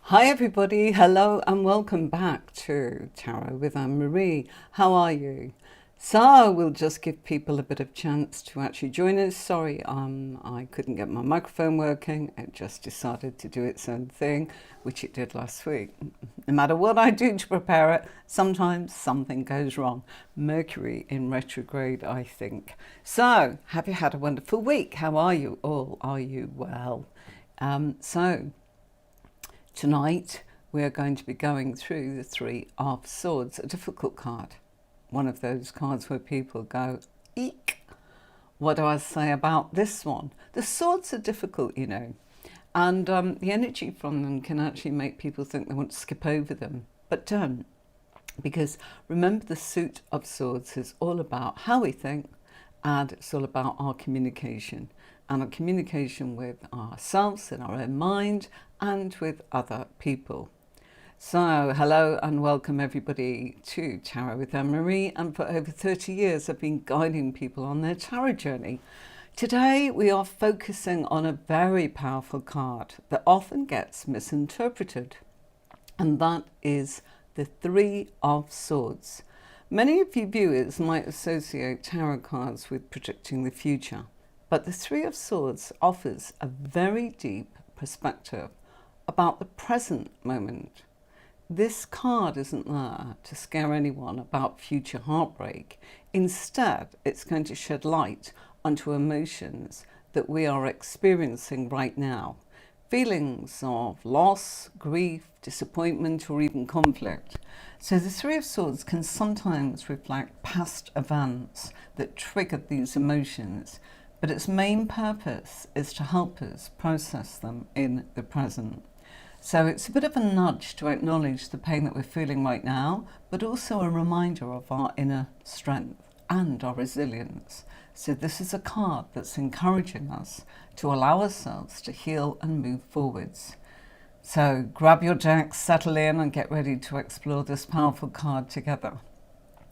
Hi everybody, hello and welcome back to Tarot with Anne-Marie. How are you? So we'll just give people a bit of chance to actually join us. Sorry, I couldn't get my microphone working. It just decided to do its own thing, which it did last week. No matter what I do to prepare it, sometimes something goes wrong. Mercury in retrograde, I think. So, have you had a wonderful week? How are you all? Are you well? Tonight, we are going to be going through the Three of Swords, a difficult card. One of those cards where people go, eek. What do I say about this one? The swords are difficult, you know, and the energy from them can actually make people think they want to skip over them, but don't. Because remember, the suit of swords is all about how we think, and it's all about our communication and our communication with ourselves in our own mind and with other people. So hello and welcome everybody to Tarot with Anne-Marie, and for over 30 years I've been guiding people on their tarot journey. Today we are focusing on a very powerful card that often gets misinterpreted, and that is the Three of Swords. Many of you viewers might associate tarot cards with predicting the future, but the Three of Swords offers a very deep perspective about the present moment. This card isn't there to scare anyone about future heartbreak. Instead, it's going to shed light onto emotions that we are experiencing right now. Feelings of loss, grief, disappointment, or even conflict. So the Three of Swords can sometimes reflect past events that triggered these emotions, but its main purpose is to help us process them in the present. So it's a bit of a nudge to acknowledge the pain that we're feeling right now, but also a reminder of our inner strength and our resilience. So this is a card that's encouraging us to allow ourselves to heal and move forwards. So grab your decks, settle in, and get ready to explore this powerful card together.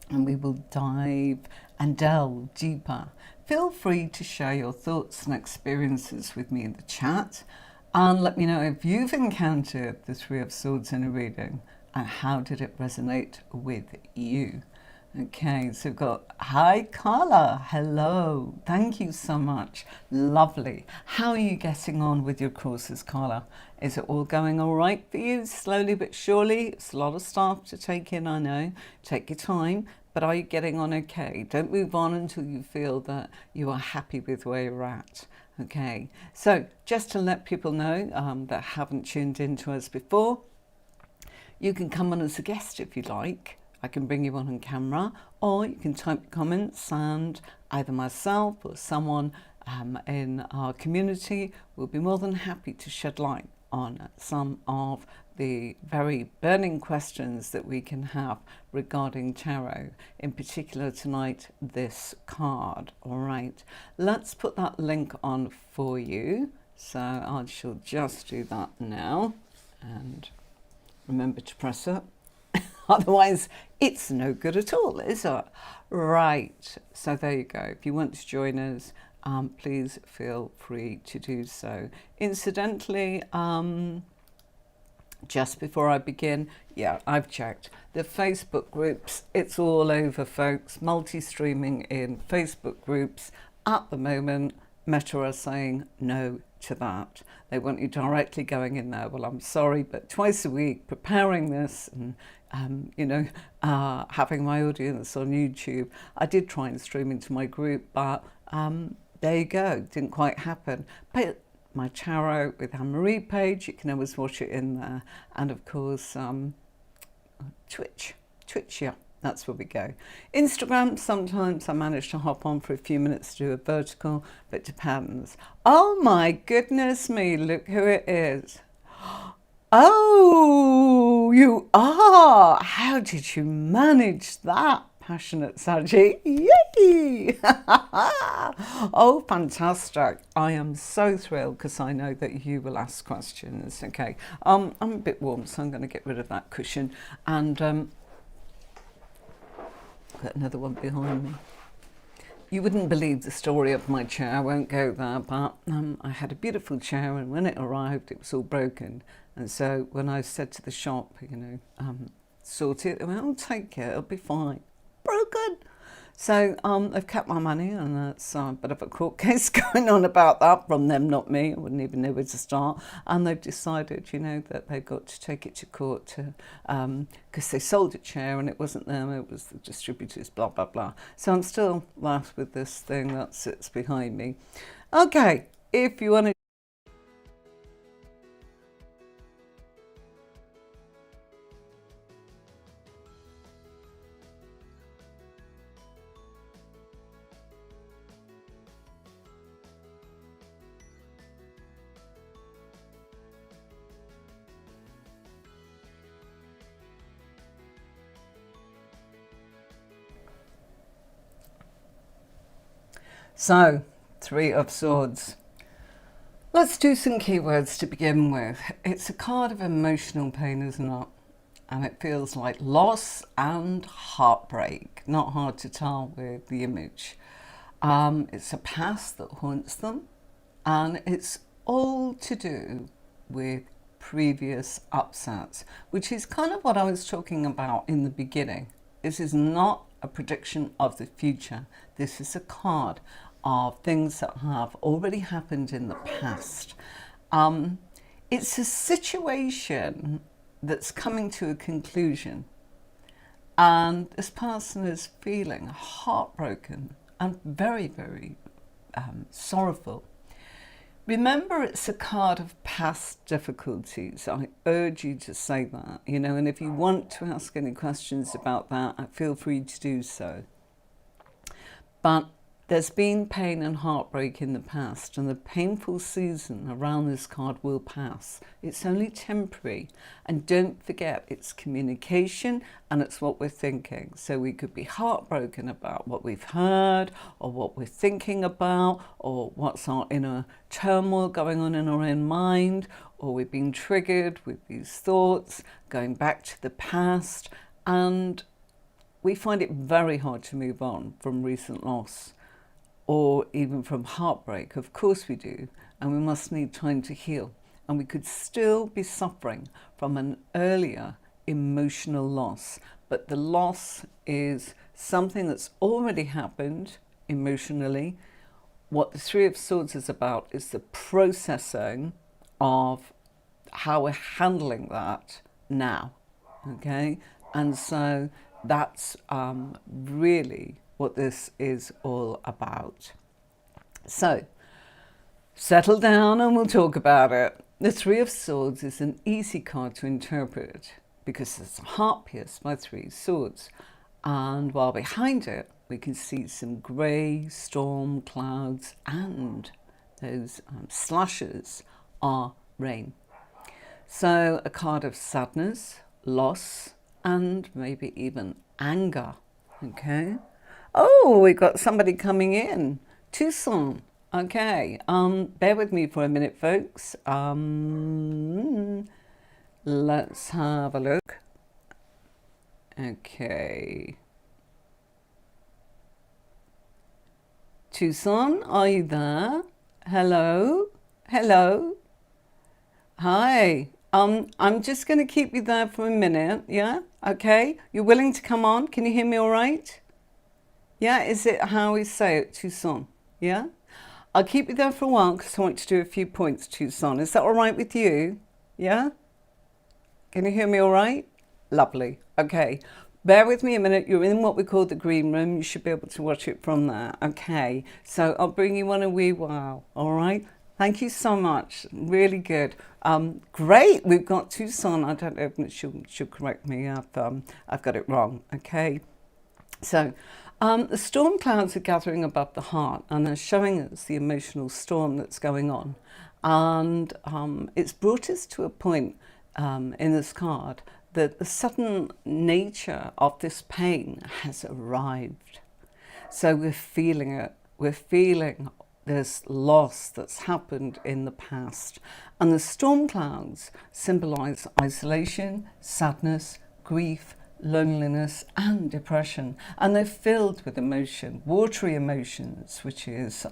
And we will dive and delve deeper. Feel free to share your thoughts and experiences with me in the chat, and let me know if you've encountered the Three of Swords in a reading and how did it resonate with you. Okay, so we've got, hi Carla, hello, thank you so much, lovely. How are you getting on with your courses, Carla? Is it all going all right for you, slowly but surely? It's a lot of stuff to take in, I know, take your time, but are you getting on okay? Don't move on until you feel that you are happy with where you're at. Okay, so just to let people know that haven't tuned in to us before, you can come on as a guest if you like. I can bring you on camera, or you can type comments and either myself or someone in our community will be more than happy to shed light on some of the very burning questions that we can have regarding tarot. In particular tonight, this card. All right, let's put that link on for you. So I shall just do that now, and remember to press it. Otherwise, it's no good at all, is it? Right, so there you go. If you want to join us, please feel free to do so. Incidentally, just before I begin, yeah, I've checked. The Facebook groups, it's all over, folks. Multi-streaming in Facebook groups. At the moment, Meta are saying no to that. They want you directly going in there. Well, I'm sorry, but twice a week, preparing this and having my audience on YouTube. I did try and stream into my group, but there you go, didn't quite happen. But my Tarot with Anne-Marie page, you can always watch it in there. And of course, Twitch, yeah, that's where we go. Instagram, sometimes I manage to hop on for a few minutes to do a vertical, but it depends. Oh my goodness me, look who it is. Oh, you are! How did you manage that, passionate Saji? Yay! Oh, fantastic. I am so thrilled because I know that you will ask questions. Okay, I'm a bit warm, so I'm going to get rid of that cushion and got another one behind me. You wouldn't believe the story of my chair, I won't go there, but I had a beautiful chair, and when it arrived it was all broken. And so when I said to the shop, sort it, they went, oh, take it, it'll be fine. Broken! So they've kept my money, and that's a bit of a court case going on about that from them, not me. I wouldn't even know where to start. And they've decided, that they've got to take it to court to because they sold a chair and it wasn't them, it was the distributors, blah, blah, blah. So I'm still left with this thing that sits behind me. Okay, if you want to So, Three of Swords. Let's do some keywords to begin with. It's a card of emotional pain, isn't it? And it feels like loss and heartbreak. Not hard to tell with the image. It's a past that haunts them, and it's all to do with previous upsets, which is kind of what I was talking about in the beginning. This is not a prediction of the future. This is a card of things that have already happened in the past. It's a situation that's coming to a conclusion, and this person is feeling heartbroken and very, very sorrowful. Remember, it's a card of past difficulties. I urge you to say that, and if you want to ask any questions about that, feel free to do so. But there's been pain and heartbreak in the past, and the painful season around this card will pass. It's only temporary, and don't forget, it's communication and it's what we're thinking. So we could be heartbroken about what we've heard, or what we're thinking about, or what's our inner turmoil going on in our own mind, or we've been triggered with these thoughts going back to the past, and we find it very hard to move on from recent loss, or even from heartbreak. Of course we do, and we must need time to heal. And we could still be suffering from an earlier emotional loss, but the loss is something that's already happened emotionally. What the Three of Swords is about is the processing of how we're handling that now, okay? And so that's really what this is all about. So, settle down and we'll talk about it. The Three of Swords is an easy card to interpret because it's a heart pierced by three swords. And while behind it, we can see some grey storm clouds, and those slashes are rain. So a card of sadness, loss, and maybe even anger, okay? Oh, we've got somebody coming in. Tucson. Okay. Bear with me for a minute, folks. Let's have a look. Okay. Tucson, are you there? Hello? Hello? Hi. I'm just going to keep you there for a minute, yeah? Okay. You're willing to come on? Can you hear me all right? Yeah, is it how we say it, Tucson? Yeah? I'll keep you there for a while because I want to do a few points, Tucson. Is that all right with you? Yeah? Can you hear me all right? Lovely. Okay. Bear with me a minute. You're in what we call the green room. You should be able to watch it from there. Okay. So I'll bring you on a wee while. All right? Thank you so much. Really good. Great. We've got Tucson. I don't know if she'll correct me. I've got it wrong. Okay. So the storm clouds are gathering above the heart, and they're showing us the emotional storm that's going on. And it's brought us to a point in this card that the sudden nature of this pain has arrived. So we're feeling it. We're feeling this loss that's happened in the past. And the storm clouds symbolize isolation, sadness, grief, loneliness and depression, and they're filled with emotion, watery emotions, which is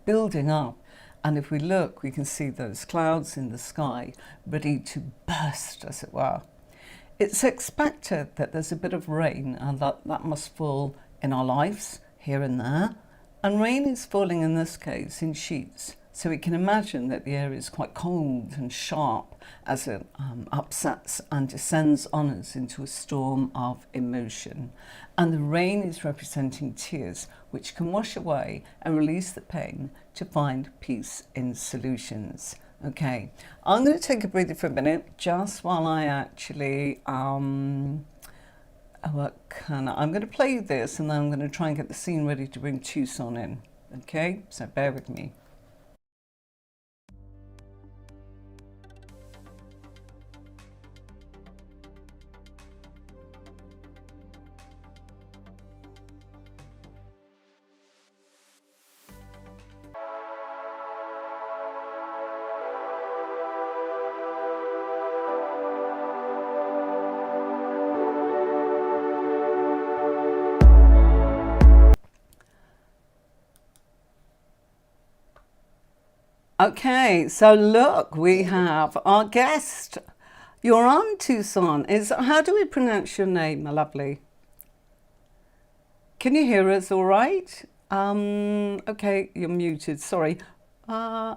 building up. And if we look, we can see those clouds in the sky ready to burst, as it were. It's expected that there's a bit of rain, and that must fall in our lives here and there. And rain is falling in this case in sheets. So we can imagine that the air is quite cold and sharp as it upsets and descends on us into a storm of emotion. And the rain is representing tears, which can wash away and release the pain to find peace in solutions. Okay, I'm going to take a breather for a minute just while I actually I'm going to play this, and then I'm going to try and get the scene ready to bring Tucson in. Okay, so bear with me. Okay, so look, we have our guest. You're on, Tucson. How do we pronounce your name, my lovely? Can you hear us all right? Okay, you're muted, sorry. Uh,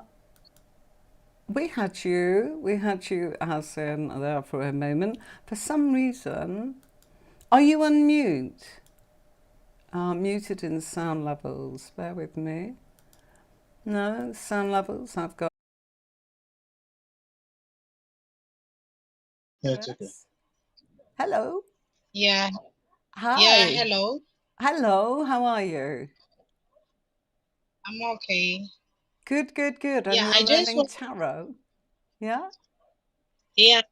we had you as in there for a moment. For some reason, are you on mute? Muted in sound levels, bear with me. No, sound levels, I've got. Yeah, it's okay. Hello. Yeah, Hi. hello. Hello, how are you? I'm okay. Good, good, good. And Yeah, you're I just learning want, tarot? Yeah? yeah,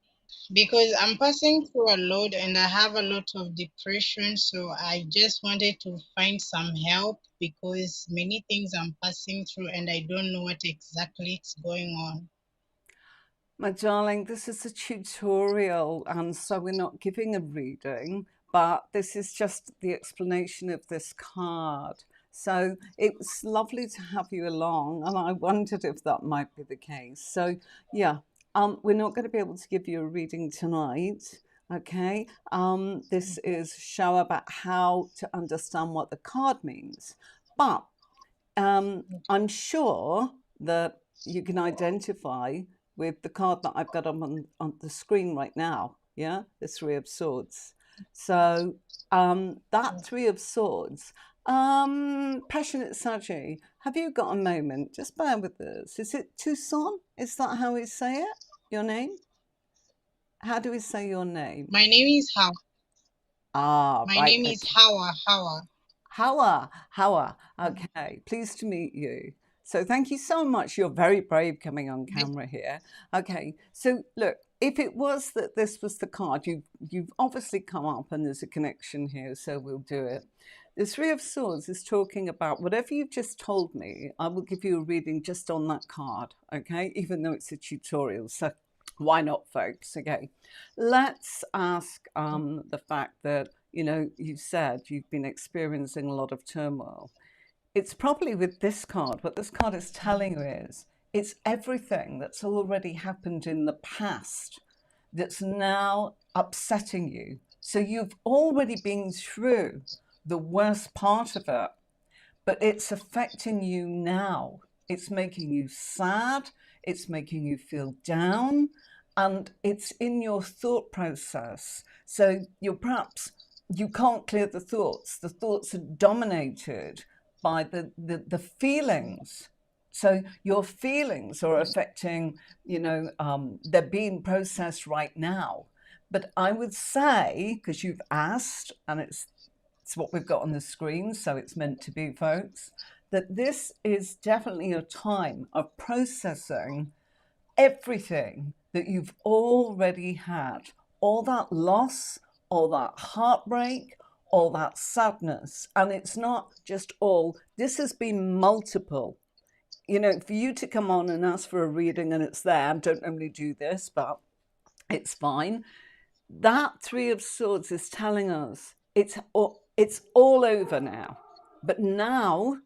because I'm passing through a lot and I have a lot of depression, so I just wanted to find some help because many things I'm passing through and I don't know what exactly is going on. My darling, this is a tutorial, and so we're not giving a reading, but this is just the explanation of this card. So it was lovely to have you along, and I wondered if that might be the case. So, yeah, we're not going to be able to give you a reading tonight. Okay, this is a show about how to understand what the card means, but I'm sure that you can identify with the card that I've got on the screen right now. Yeah, the Three of Swords. So that Three of Swords. Passionate Saji, have you got a moment? Just bear with us. Is it Tucson? Is that how we say it? Your name? How do we say your name? My name is How. Ah, My right. name is Okay. Hawa. Hawa. Okay, pleased to meet you. So thank you so much. You're very brave coming on camera here. Okay, so look, if it was that this was the card, you've obviously come up and there's a connection here, so we'll do it. The Three of Swords is talking about whatever you've just told me. I will give you a reading just on that card, okay? Even though it's a tutorial, so why not, folks? Okay, let's ask the fact that you said you've been experiencing a lot of turmoil. It's probably with this card. What this card is telling you is it's everything that's already happened in the past that's now upsetting you. So you've already been through the worst part of it, but it's affecting you now. It's making you sad, it's making you feel down, and it's in your thought process. So you can't clear the thoughts. The thoughts are dominated by the feelings. So your feelings are affecting, they're being processed right now. But I would say, because you've asked, and it's what we've got on the screen, so it's meant to be, folks, that this is definitely a time of processing everything that you've already had, all that loss, all that heartbreak, all that sadness. And it's not just all, this has been multiple. For you to come on and ask for a reading and it's there, I don't normally do this, but it's fine. That Three of Swords is telling us it's all over now. But now,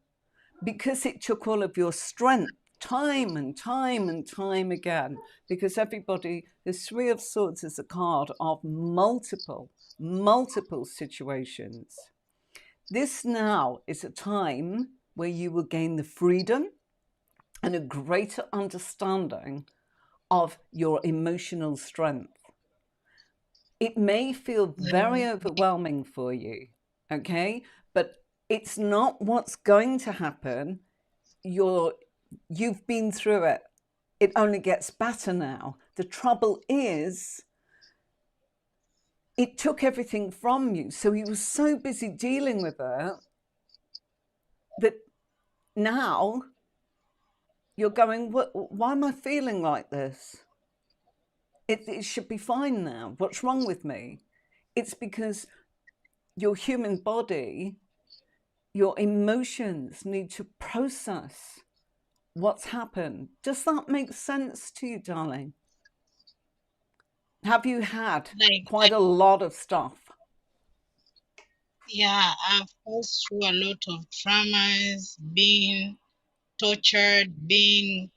because it took all of your strength, time and time and time again, because everybody, the Three of Swords is a card of multiple situations. This now is a time where you will gain the freedom and a greater understanding of your emotional strength. It may feel very overwhelming for you, okay? But it's not what's going to happen. You've been through it. It only gets better now. The trouble is, it took everything from you. So he was so busy dealing with it that now you're going, why am I feeling like this? It should be fine now. What's wrong with me? It's because your human body, your emotions need to process what's happened. Does that make sense to you, darling? Have you had Like, quite a lot of stuff? yeah, I've passed through a lot of traumas, being tortured, being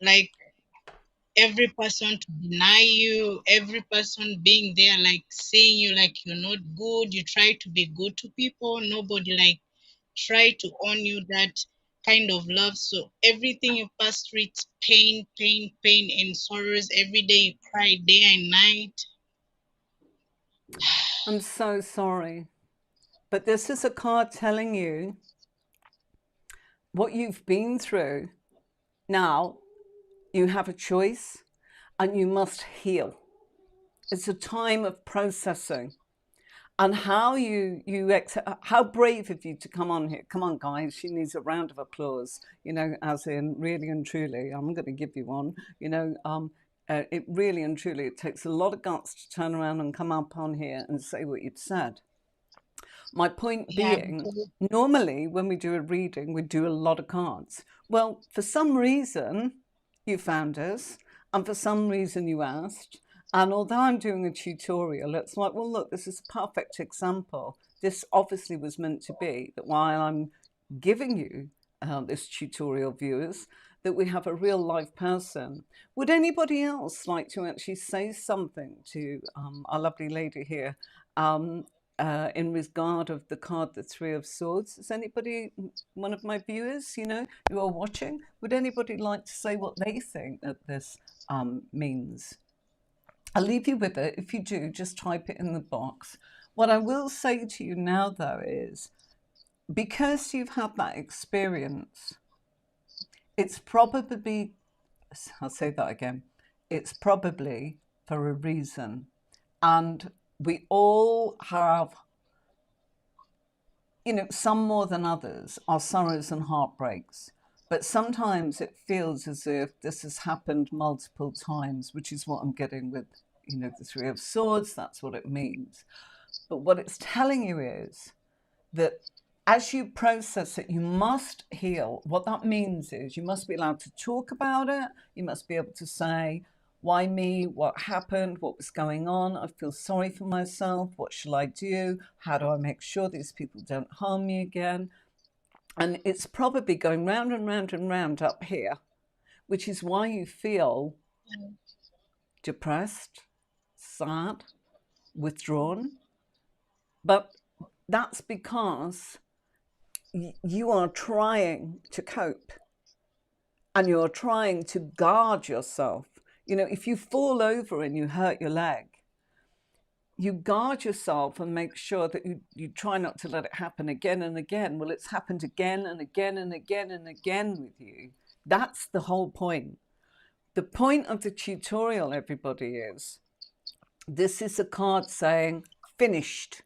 like every person to deny you, every person being there, like saying you like you're not good. You try to be good to people, nobody like try to own you that kind of love. So everything you pass through, it's pain, pain, pain, and sorrows. Every day you cry, day and night. I'm so sorry. But this is a card telling you what you've been through. Now you have a choice and you must heal. It's a time of processing. And how how brave of you to come on here. Come on, guys, she needs a round of applause, as in really and truly. I'm going to give you one, it really and truly, it takes a lot of guts to turn around and come up on here and say what you've said. My point Yeah, being, normally when we do a reading, we do a lot of cards. Well, for some reason, you found us, and for some reason you asked. And although I'm doing a tutorial, it's like, well, look, this is a perfect example. This obviously was meant to be that while I'm giving you this tutorial, viewers, that we have a real life person. Would anybody else like to actually say something to our lovely lady here? In regard of the card, the Three of Swords. Is anybody, one of my viewers, who are watching, would anybody like to say what they think that this means? I'll leave you with it. If you do, just type it in the box. What I will say to you now, though, is because you've had that experience, it's probably, I'll say that again, it's probably for a reason. And we all have, some more than others, our sorrows and heartbreaks. But sometimes it feels as if this has happened multiple times, which is what I'm getting with, the Three of Swords. That's what it means. But what it's telling you is that as you process it, you must heal. What that means is you must be allowed to talk about it. You must be able to say, why me? What happened? What was going on? I feel sorry for myself. What shall I do? How do I make sure these people don't harm me again? And it's probably going round and round and round up here, which is why you feel depressed, sad, withdrawn. But that's because you are trying to cope and you're trying to guard yourself. If you fall over and you hurt your leg, you guard yourself and make sure that you try not to let it happen again and again. Well, it's happened again and again and again and again with you. That's the whole point. The point of the tutorial, everybody, is this is a card saying finished.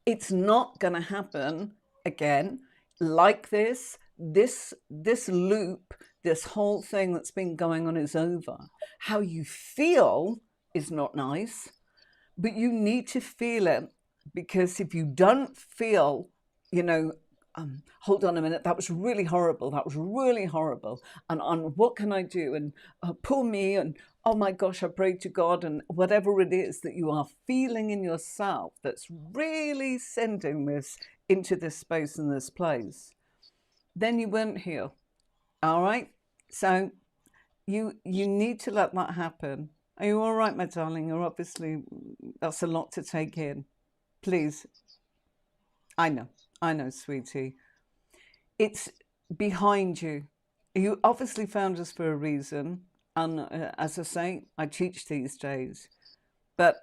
It's not going to happen again like this. This loop, this whole thing that's been going on is over. How you feel is not nice, but you need to feel it, because if you don't feel, hold on a minute, that was really horrible. That was really horrible. And what can I do? And poor me. And oh my gosh, I pray to God. And whatever it is that you are feeling in yourself that's really sending this into this space and this place, then you won't heal. All right. So you need to let that happen. Are you all right, my darling? You're obviously, that's a lot to take in. Please. I know, sweetie. It's behind you. You obviously found us for a reason. And as I say, I teach these days. But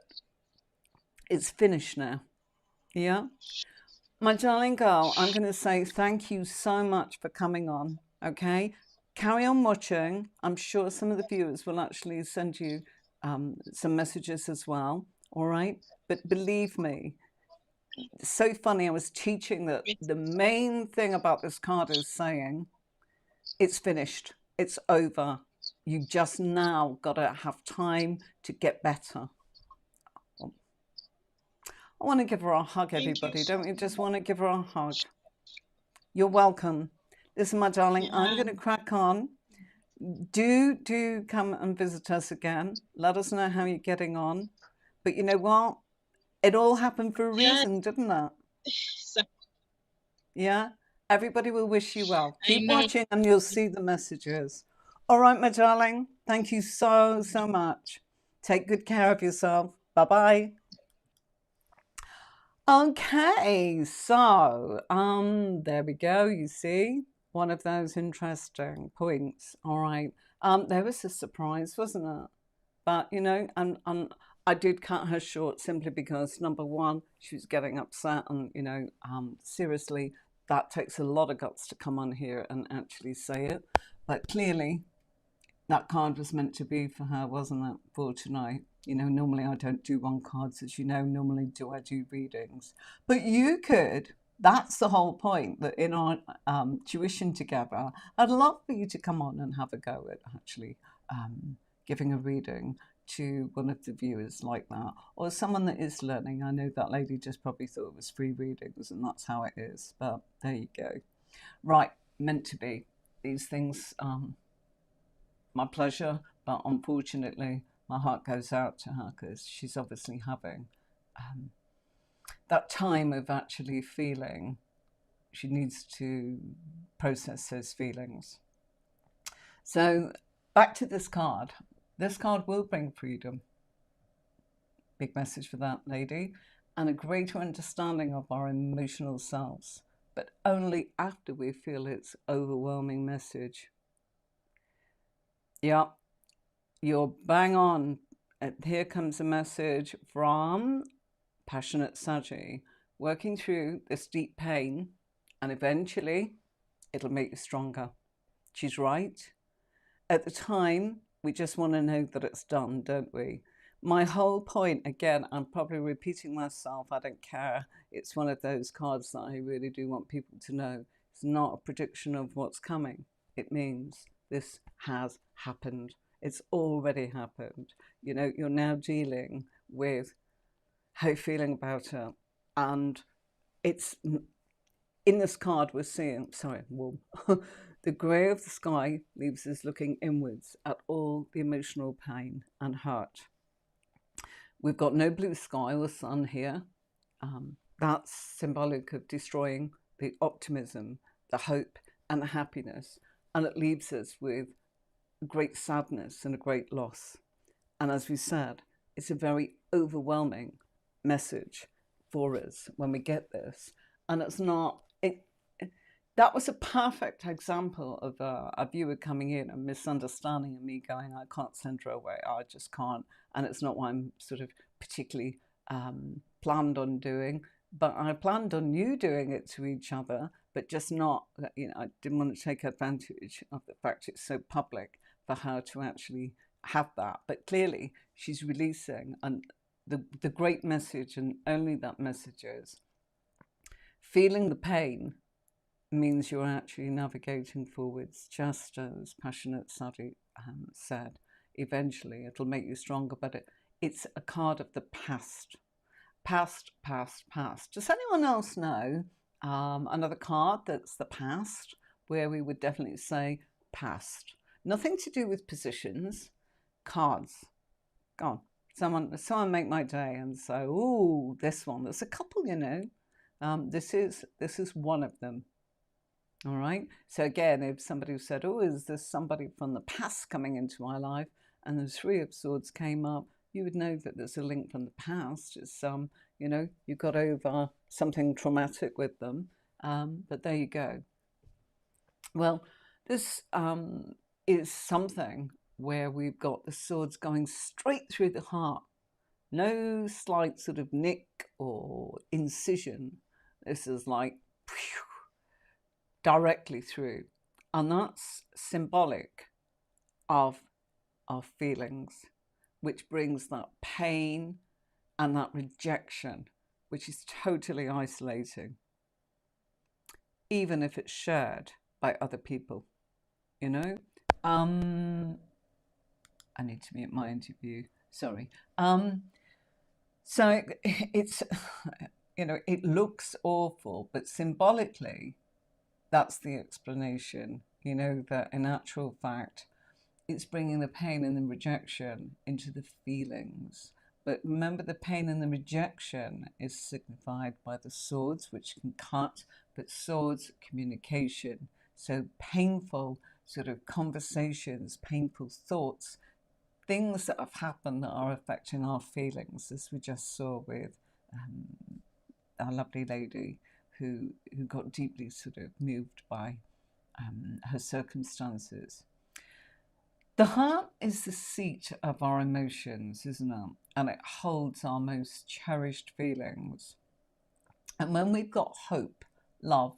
it's finished now. Yeah? My darling girl, I'm going to say thank you so much for coming on. Okay? Carry on watching. I'm sure some of the viewers will actually send you some messages as well. All right? But believe me, it's so funny. I was teaching that the main thing about this card is saying it's finished, it's over. You just now got to have time to get better. I want to give her a hug, everybody. Don't you just want to give her a hug? You're welcome. Listen, my darling, I'm going to crack on. Do come and visit us again. Let us know how you're getting on. But you know what? It all happened for a reason, didn't it? Yeah? Everybody will wish you well. Keep watching and you'll see the messages. All right, my darling. Thank you so much. Take good care of yourself. Bye-bye. Okay, so there we go. You see, one of those interesting points. All right. There was a surprise, wasn't it? But you know, and I did cut her short simply because number one, she was getting upset, and you know, seriously, that takes a lot of guts to come on here and actually say it. But clearly, that card was meant to be for her, wasn't it? For tonight. You know, normally I don't do one cards, as you know. Normally I do readings, but you could. That's the whole point. That in our tuition together, I'd love for you to come on and have a go at actually giving a reading to one of the viewers like that, or someone that is learning. I know that lady just probably thought it was free readings, and that's how it is. But there you go. Right, meant to be. These things. My pleasure, but unfortunately, my heart goes out to her because she's obviously having that time of actually feeling. She needs to process those feelings. So back to this card. This card will bring freedom. Big message for that lady. And a greater understanding of our emotional selves, but only after we feel its overwhelming message. Yeah, you're bang on. Here comes a message from Passionate Saji, working through this deep pain, and eventually it'll make you stronger. She's right. At the time, we just want to know that it's done, don't we? My whole point, again, I'm probably repeating myself, I don't care. It's one of those cards that I really do want people to know. It's not a prediction of what's coming. It means this has happened. It's already happened. You know, you're now dealing with how you're feeling about it. And it's in this card we're seeing, sorry, well, the grey of the sky leaves us looking inwards at all the emotional pain and hurt. We've got no blue sky or sun here. That's symbolic of destroying the optimism, the hope, and the happiness. And it leaves us with great sadness and a great loss. And as we said, it's a very overwhelming message for us when we get this. And it's not, that was a perfect example of a viewer coming in and misunderstanding and me going, I can't send her away, I just can't. And it's not what I'm sort of particularly planned on doing, but I planned on you doing it to each other, but just not, you know, I didn't want to take advantage of the fact it's so public for her to actually have that. But clearly she's releasing, and the great message, and only that message is, feeling the pain means you're actually navigating forwards, just as Passionate Sadi said. Eventually it'll make you stronger, but it's a card of the past. Past. Does anyone else know Another card that's the past, where we would definitely say past. Nothing to do with positions, cards. Gone. Someone make my day and say, "Ooh, this one." There's a couple, you know. This is one of them. All right. So again, if somebody said, "Oh, is this somebody from the past coming into my life?" and the Three of Swords came up, you would know that there's a link from the past. It's you know, you got over something traumatic with them. But there you go. Well, this is something where we've got the swords going straight through the heart. No slight sort of nick or incision. This is like phew, directly through. And that's symbolic of our feelings, which brings that pain and that rejection, which is totally isolating, even if it's shared by other people, you know? I need to mute my interview. Sorry. So it's, you know, it looks awful, but symbolically, that's the explanation, you know, that in actual fact, it's bringing the pain and the rejection into the feelings. But remember, the pain and the rejection is signified by the swords, which can cut, but swords, communication. So painful sort of conversations, painful thoughts, things that have happened that are affecting our feelings, as we just saw with our lovely lady who got deeply sort of moved by her circumstances. The heart is the seat of our emotions, isn't it? And it holds our most cherished feelings. And when we've got hope, love,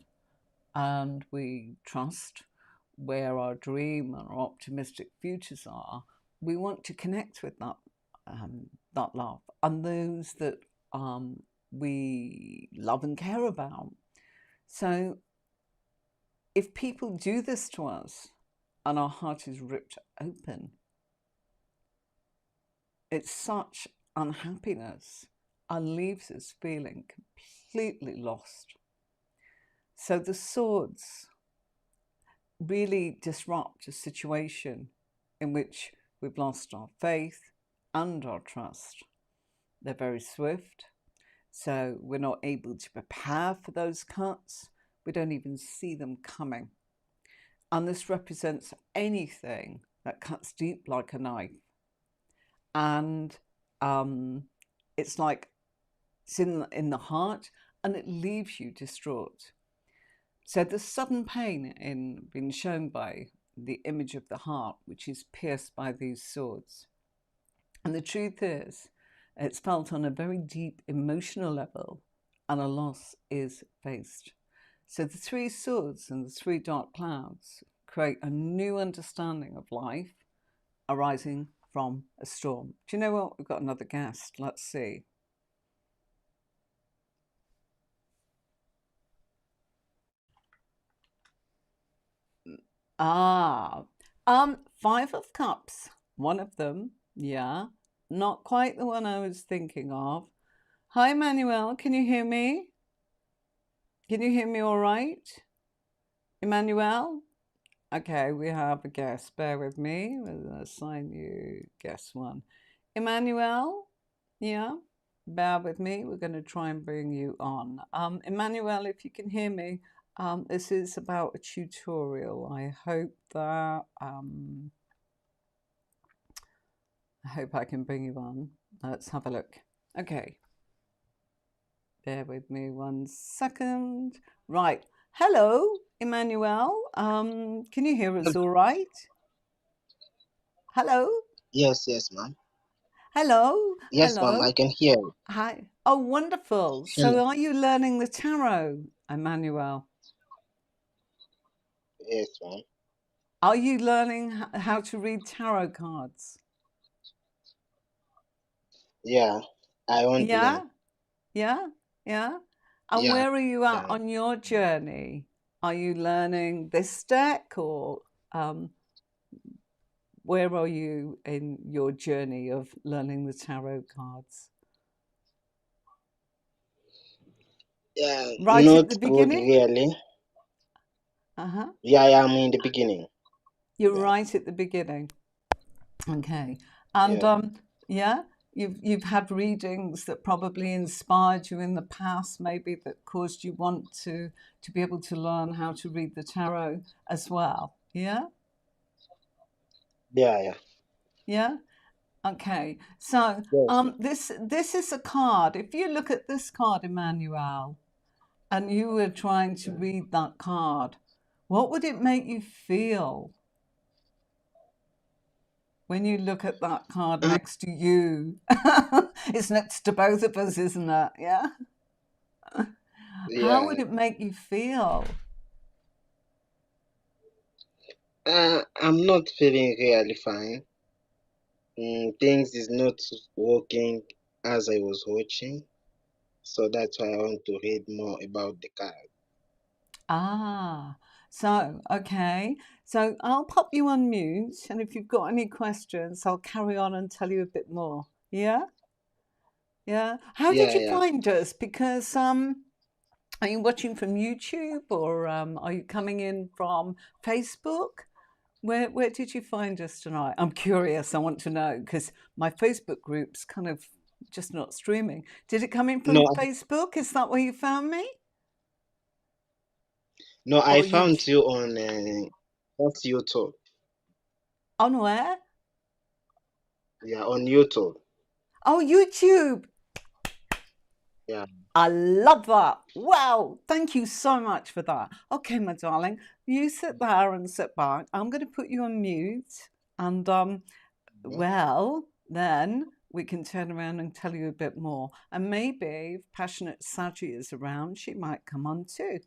and we trust where our dream and our optimistic futures are, we want to connect with that love and those that we love and care about. So if people do this to us and our heart is ripped open, it's such unhappiness and leaves us feeling completely lost. So the swords really disrupt a situation in which we've lost our faith and our trust. They're very swift, so we're not able to prepare for those cuts. We don't even see them coming. And this represents anything that cuts deep like a knife. And it's like it's in the heart and it leaves you distraught. So the sudden pain in being shown by the image of the heart, which is pierced by these swords. And the truth is, it's felt on a very deep emotional level and a loss is faced. So the three swords and the three dark clouds create a new understanding of life arising from a storm. Do you know what? We've got another guest. Let's see. Ah, Five of Cups. One of them, yeah. Not quite the one I was thinking of. Hi, Emmanuel. Can you hear me? Can you hear me all right? Emmanuel? Okay, we have a guest. Bear with me. We'll assign you guest one. Emmanuel? Yeah? Bear with me. We're going to try and bring you on. Emmanuel, if you can hear me, this is about a tutorial. I hope I can bring you on. Let's have a look. Okay. Bear with me 1 second. Right. Hello, Emmanuel. Can you hear us all right? Hello? Yes, ma'am. Hello? Yes, ma'am, Hello? I can hear you. Hi. Oh, wonderful. Hello. So are you learning the tarot, Emmanuel? Yes, ma'am. Are you learning how to read tarot cards? Yeah, I want to learn. Yeah? Yeah? Yeah? And Yeah, where are you at yeah. on your journey? Are you learning this deck or where are you in your journey of learning the tarot cards? Yeah, Right at not the good beginning? really. Uh-huh. Yeah, I am in the beginning. You're Yeah, right at the beginning. Okay. And yeah, yeah, you've had readings that probably inspired you in the past, maybe that caused you want to be able to learn how to read the tarot as well. Yeah? yeah, yeah. Yeah? Okay. So Yes, ma'am. this is a card. If you look at this card, Emmanuel, and you were trying to read that card, what would it make you feel when you look at that card Uh, next to you? It's next to both of us, isn't it? Yeah. How yeah. would it make you feel? I'm not feeling really fine. Things is not working as I was watching, so that's why I want to read more about the card. Ah, so okay. So I'll pop you on mute, and if you've got any questions, I'll carry on and tell you a bit more. Yeah? Yeah. How did Yeah, you yeah. find us? Because are you watching from YouTube or are you coming in from Facebook? Where did you find us tonight? I'm curious. I want to know because my Facebook group's kind of just not streaming. Did it come in from No, Facebook? Is that where you found me? no, I Or found YouTube? you on that's YouTube. On where? Yeah, on YouTube. Oh, YouTube. Yeah. I love that. Wow. Thank you so much for that. Okay, my darling, you sit there and sit back. I'm going to put you on mute. And, Mhm. well, then we can turn around and tell you a bit more. And maybe if Passionate Saji is around, she might come on too.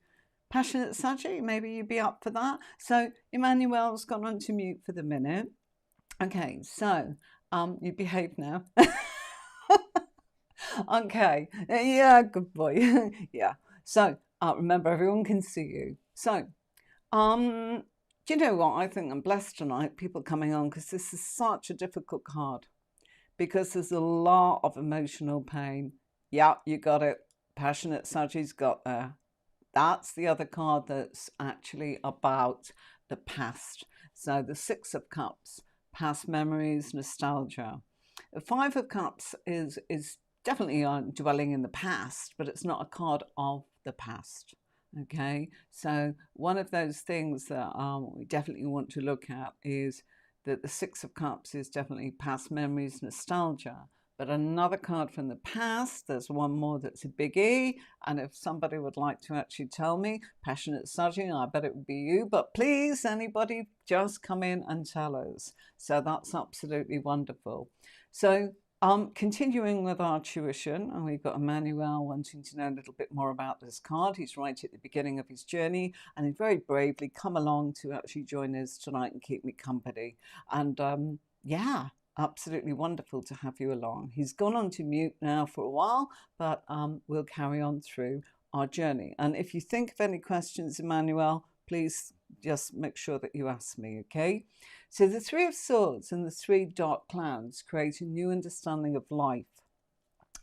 Passionate Saji, maybe you'd be up for that. So, Emmanuel's gone on to mute for the minute. Okay, so you behave now. Okay. Yeah, good boy. Yeah. So remember, everyone can see you. So, um, do you know what? I think I'm blessed tonight, people coming on, because this is such a difficult card because there's a lot of emotional pain. Yeah, you got it. Passionate Saji's got there. That's the other card that's actually about the past. So the Six of Cups, past memories, nostalgia. The Five of Cups is definitely dwelling in the past, but it's not a card of the past. Okay, so one of those things that we definitely want to look at is that the Six of Cups is definitely past memories, nostalgia. But another card from the past, there's one more that's a big E. And if somebody would like to actually tell me, Passionate Saji, I bet it would be you. But please, anybody, just come in and tell us. So that's absolutely wonderful. So continuing with our tuition, and we've got Emmanuel wanting to know a little bit more about this card. He's right at the beginning of his journey, and he very bravely come along to actually join us tonight and keep me company. And yeah, absolutely wonderful to have you along. He's gone on to mute now for a while, but we'll carry on through our journey. And if you think of any questions, Emmanuel, please just make sure that you ask me, okay? So the Three of Swords and the Three Dark Clouds create a new understanding of life.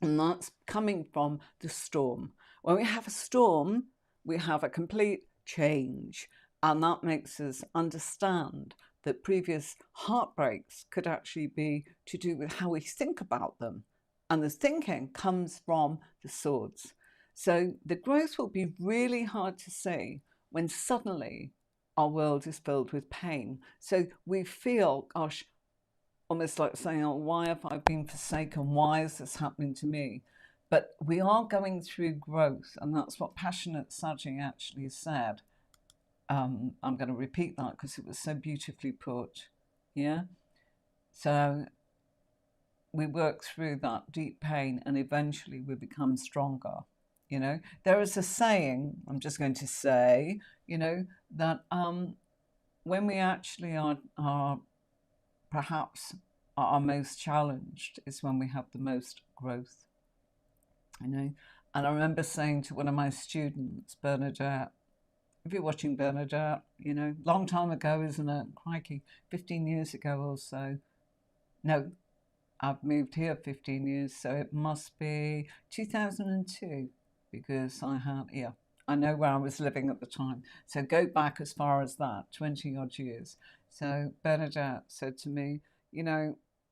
And that's coming from the storm. When we have a storm, we have a complete change. And that makes us understand that previous heartbreaks could actually be to do with how we think about them. And the thinking comes from the swords. So the growth will be really hard to see when suddenly our world is filled with pain. So we feel, gosh, almost like saying, oh, why have I been forsaken? Why is this happening to me? But we are going through growth, and that's what Passionate Saji actually said. I'm going to repeat that because it was so beautifully put. Yeah. So we work through that deep pain and eventually we become stronger. You know, there is a saying, I'm just going to say, you know, that when we actually are perhaps are most challenged is when we have the most growth, you know. And I remember saying to one of my students, Bernadette, if you're watching Bernadette, you know, long time ago, isn't it? Crikey, 15 years ago or so. No, I've moved here 15 years, so it must be 2002 because I know where I was living at the time. So go back as far as that, 20 odd years. So Bernadette said to me,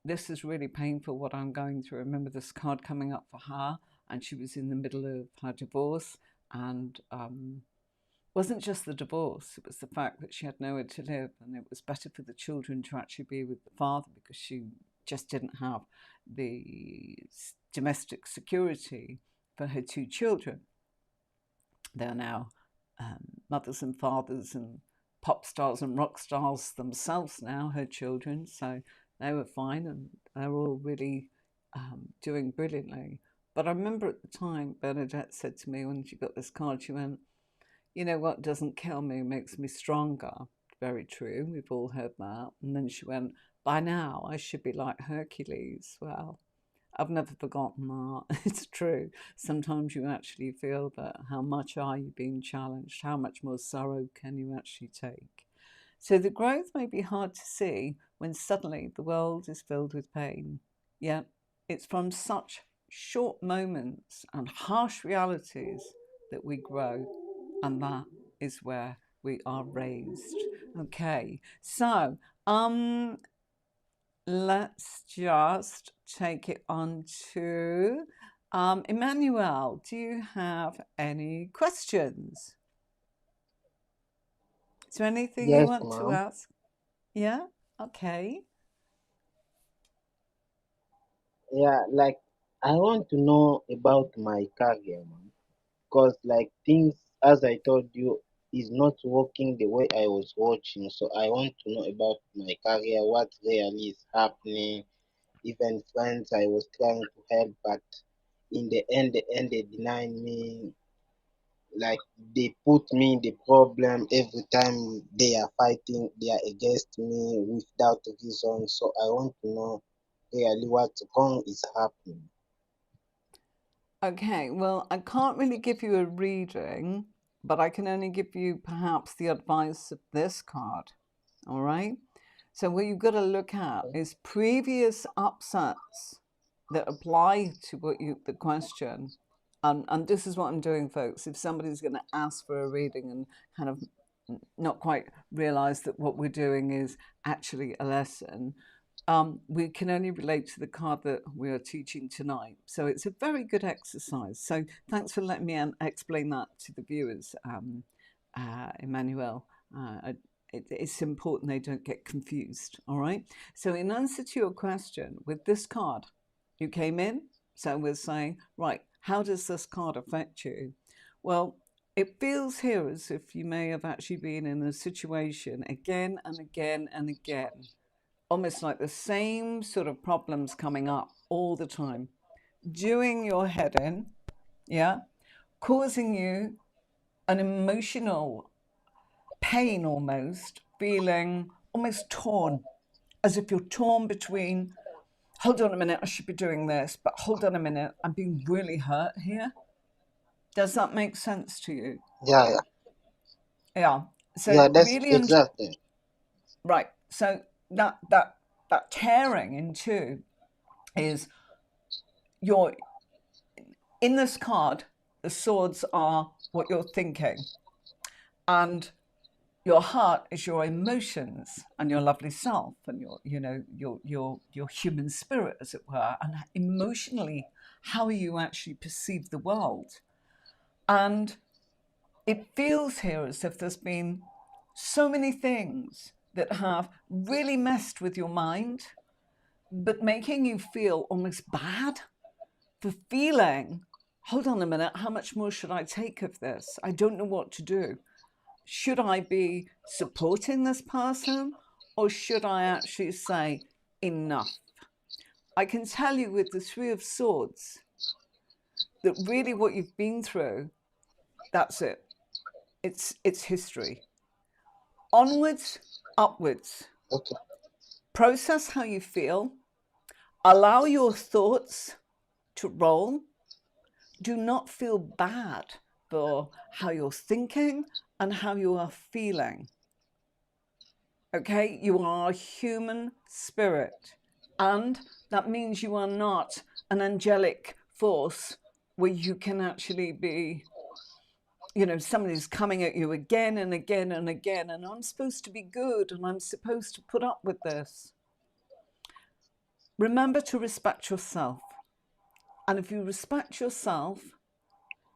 this is really painful what I'm going through. I remember this card coming up for her, and she was in the middle of her divorce, and wasn't just the divorce, it was the fact that she had nowhere to live, and it was better for the children to actually be with the father because she just didn't have the domestic security for her two children. They're now mothers and fathers and pop stars and rock stars themselves now, her children. So they were fine, and they're all really doing brilliantly. But I remember at the time, Bernadette said to me when she got this card, she went, what doesn't kill me makes me stronger. Very true. We've all heard that. And then she went, by now, I should be like Hercules. Well, I've never forgotten that. It's true. Sometimes you actually feel that how much are you being challenged? How much more sorrow can you actually take? So the growth may be hard to see when suddenly the world is filled with pain. Yet it's from such short moments and harsh realities that we grow, and that is where we are raised. Okay, so let's just take it on to Emmanuel. Do you have any questions? Is there anything you Yes, want to ma'am. ask? Yeah? Okay. Yeah, like I want to know about my career, ma'am. Because like things, as I told you, is not working the way I was watching. So I want to know about my career, what really is happening. Even friends I was trying to help, but in the end, they deny me. Like they put me in the problem every time they are fighting, they are against me without reason. So I want to know really what's wrong is happening. Okay, well, I can't really give you a reading, but I can only give you perhaps the advice of this card. All right? So, what you've got to look at is previous upsets that apply to the question. And this is what I'm doing, folks. If somebody's going to ask for a reading and kind of not quite realize that what we're doing is actually a lesson, we can only relate to the card that we are teaching tonight. So it's a very good exercise. So thanks for letting me explain that to the viewers, Emmanuel. It's important they don't get confused. All right. So in answer to your question, with this card, you came in. So we're saying, right, how does this card affect you? Well, it feels here as if you may have actually been in a situation again and again and again, almost like the same sort of problems coming up all the time, doing your head in, yeah, causing you an emotional pain almost, feeling almost torn, as if you're torn between, hold on a minute, I should be doing this, but hold on a minute, I'm being really hurt here. Does that make sense to you? Yeah, yeah, Yeah. So yeah. That's really, exactly. right. So that tearing in two is your in this card, the swords are what you're thinking, and your heart is your emotions and your lovely self, and your human spirit, as it were, and emotionally how you actually perceive the world. And it feels here as if there's been so many things that have really messed with your mind, but making you feel almost bad for feeling, hold on a minute, how much more should I take of this? I don't know what to do. Should I be supporting this person, or should I actually say enough? I can tell you with the Three of Swords that really what you've been through, that's it. It's history. Onwards, upwards. Okay. Process how you feel. Allow your thoughts to roll. Do not feel bad for how you're thinking and how you are feeling. Okay, you are a human spirit, and that means you are not an angelic force where you can actually be, you know, somebody's coming at you again and again and again, and I'm supposed to be good and I'm supposed to put up with this. Remember to respect yourself. And if you respect yourself,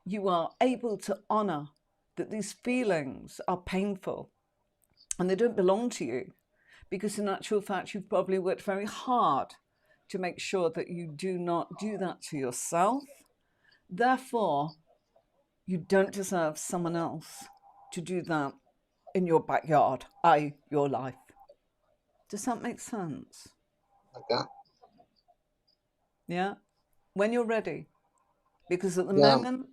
you are able to honor that these feelings are painful and they don't belong to you, because in actual fact, you've probably worked very hard to make sure that you do not do that to yourself. Therefore, you don't deserve someone else to do that in your backyard, i.e., your life. Does that make sense? Okay. Yeah? When you're ready. Because at the Yeah. moment,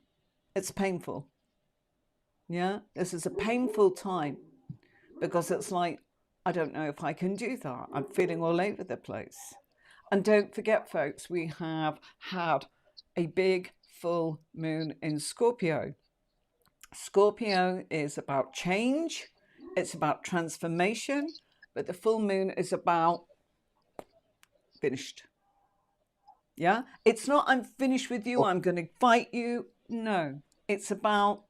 it's painful. Yeah? This is a painful time because it's like, I don't know if I can do that. I'm feeling all over the place. And don't forget, folks, we have had a big full moon in Scorpio. Scorpio is about change, it's about transformation, but the full moon is about finished. Yeah? It's not, I'm finished with you, I'm going to fight you. No, it's about,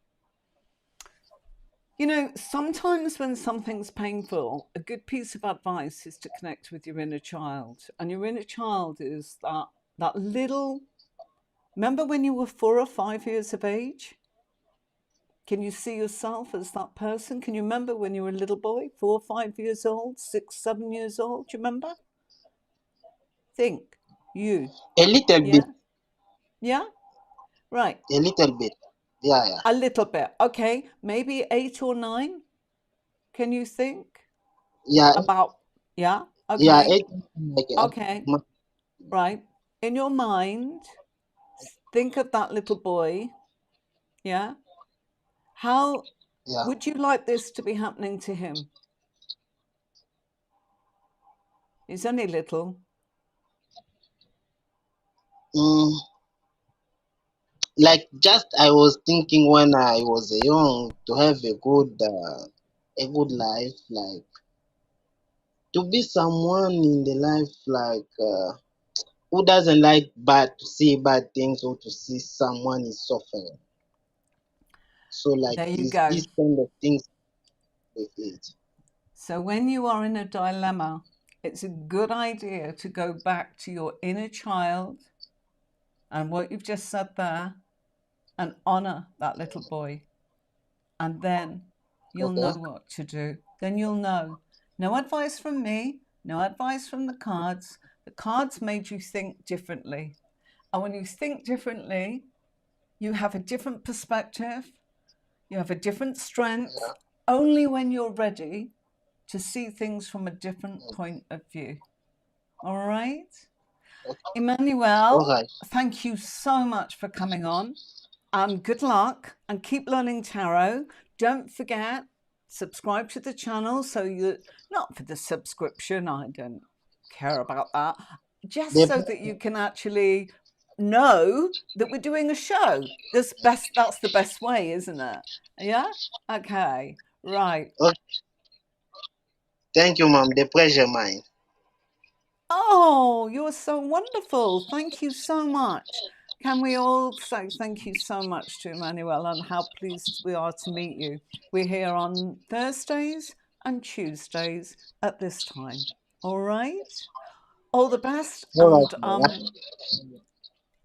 you know, sometimes when something's painful, a good piece of advice is to connect with your inner child. And your inner child is that little, remember when you were 4 or 5 years of age? Can you see yourself as that person? Can you remember when you were a little boy, 4 or 5 years old, 6, 7 years old? Do you remember? Think. You. A little bit. Yeah? Yeah? Right. A little bit. Yeah, yeah. A little bit. Okay. Maybe 8 or 9. Can you think Yeah, about, yeah? yeah, Okay. it like Okay. Right. In your mind, think of that little boy. Yeah? How yeah. would you like this to be happening to him? He's only little. Mm, like just I was thinking when I was young to have a good life, like to be someone in the life like who doesn't like bad to see bad things or to see someone is suffering. So like There you is go. this kind of things with it. So when you are in a dilemma, it's a good idea to go back to your inner child and what you've just said there and honor that little boy. And then you'll know Okay. what to do. Then you'll know. No advice from me, no advice from the cards. The cards made you think differently. And when you think differently, you have a different perspective, you have a different strength. Only when you're ready to see things from a different point of view. All right? All Emmanuel, right. thank you so much for coming on. Good luck and keep learning tarot. Don't forget, subscribe to the channel so you, not for the subscription, I don't care about that, just The, so that you can actually know that we're doing a show. That's the best way, isn't it? Yeah? Okay. Right. okay. Thank you, mom. The pleasure mine. Oh, you're so wonderful. Thank you so much. Can we all say thank you so much to Emmanuel and how pleased we are to meet you? We're here on Thursdays and Tuesdays at this time. All right. All the best. All right, And mom.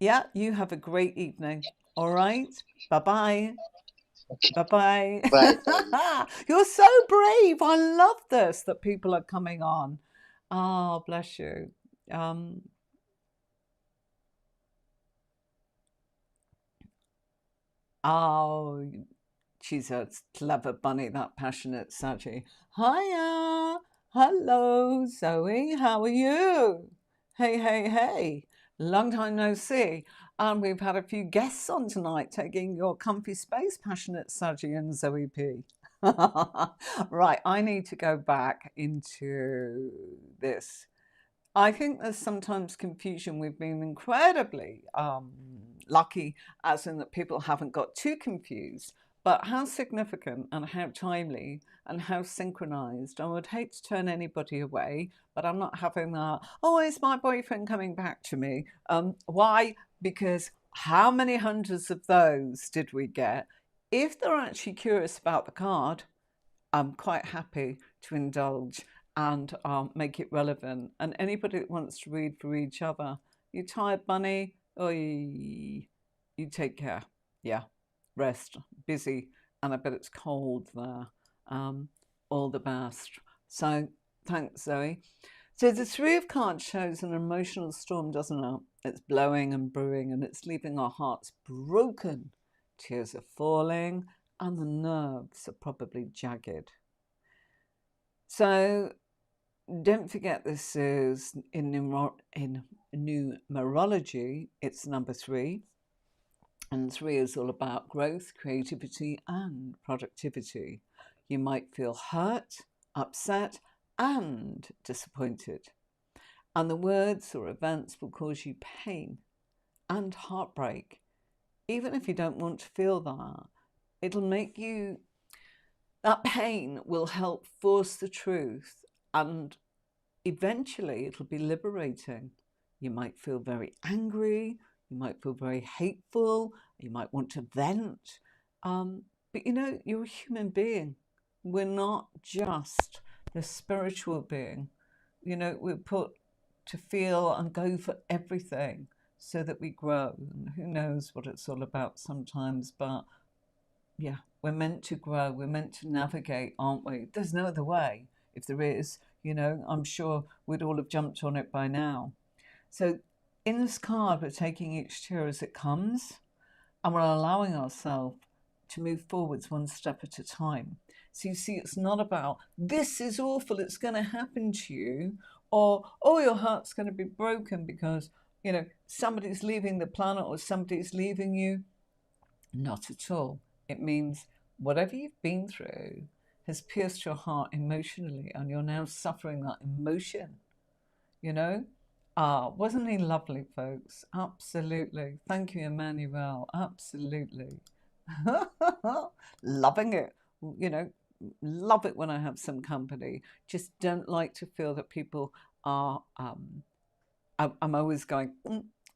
yeah, you have a great evening. All right. Bye bye. Okay. Bye bye. Bye. Bye. You're so brave. I love this that people are coming on. Oh, bless you. Um, Oh, she's a clever bunny, that passionate Saji. Hiya. Hello, Zoe. How are you? Hey, hey, hey. Long time no see. And we've had a few guests on tonight taking your comfy space, passionate Saji and Zoe P. Right, I need to go back into this. I think there's sometimes confusion. We've been incredibly lucky, as in that people haven't got too confused. But how significant and how timely and how synchronized. I would hate to turn anybody away, but I'm not having that, oh, is my boyfriend coming back to me? Why? Because How many hundreds of those did we get? If they're actually curious about the card, I'm quite happy to indulge and make it relevant. And anybody that wants to read for each other, you tired, bunny? Oy, you take care. Yeah, rest, busy, and I bet it's cold there. All the best. So thanks, Zoe. So the Three of Cards shows an emotional storm, doesn't it? It's blowing and brewing, and it's leaving our hearts broken. Tears are falling, and the nerves are probably jagged. So don't forget, this is in numerology, it's number 3. And 3 is all about growth, creativity, and productivity. You might feel hurt, upset, and disappointed. And the words or events will cause you pain and heartbreak. Even if you don't want to feel that, it'll make you, that pain will help force the truth, and eventually it'll be liberating. You might feel very angry, you might feel very hateful, you might want to vent. But you know, you're a human being. We're not just the spiritual being. You know, we're put to feel and go for everything so that we grow. And who knows what it's all about sometimes, but yeah, we're meant to grow, we're meant to navigate, aren't we? There's no other way. If there is, you know, I'm sure we'd all have jumped on it by now. So in this card, we're taking each tear as it comes, and we're allowing ourselves to move forwards one step at a time. So you see, it's not about, this is awful, it's going to happen to you, or, oh, your heart's going to be broken because, you know, somebody's leaving the planet or somebody's leaving you. Not at all. It means whatever you've been through has pierced your heart emotionally, and you're now suffering that emotion, you know? Wasn't he lovely, folks? Absolutely. Thank you, Emmanuel. Absolutely. Loving it. You know, love it when I have some company. Just don't like to feel that people are. I'm always going,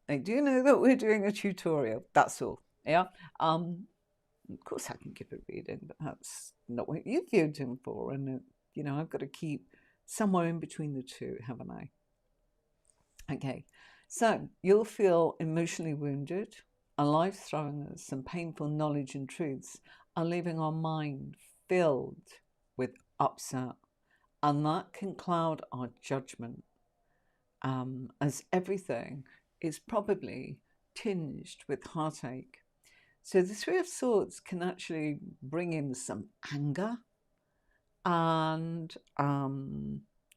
I do know that we're doing a tutorial. That's all. Yeah. Of course, I can give a reading, but that's not what you've viewed him for. And, you know, I've got to keep somewhere in between the two, haven't I? Okay, so you'll feel emotionally wounded, and life's throwing us some painful knowledge and truths and leaving our mind filled with upset, and that can cloud our judgment, as everything is probably tinged with heartache. So the Three of Swords can actually bring in some anger, and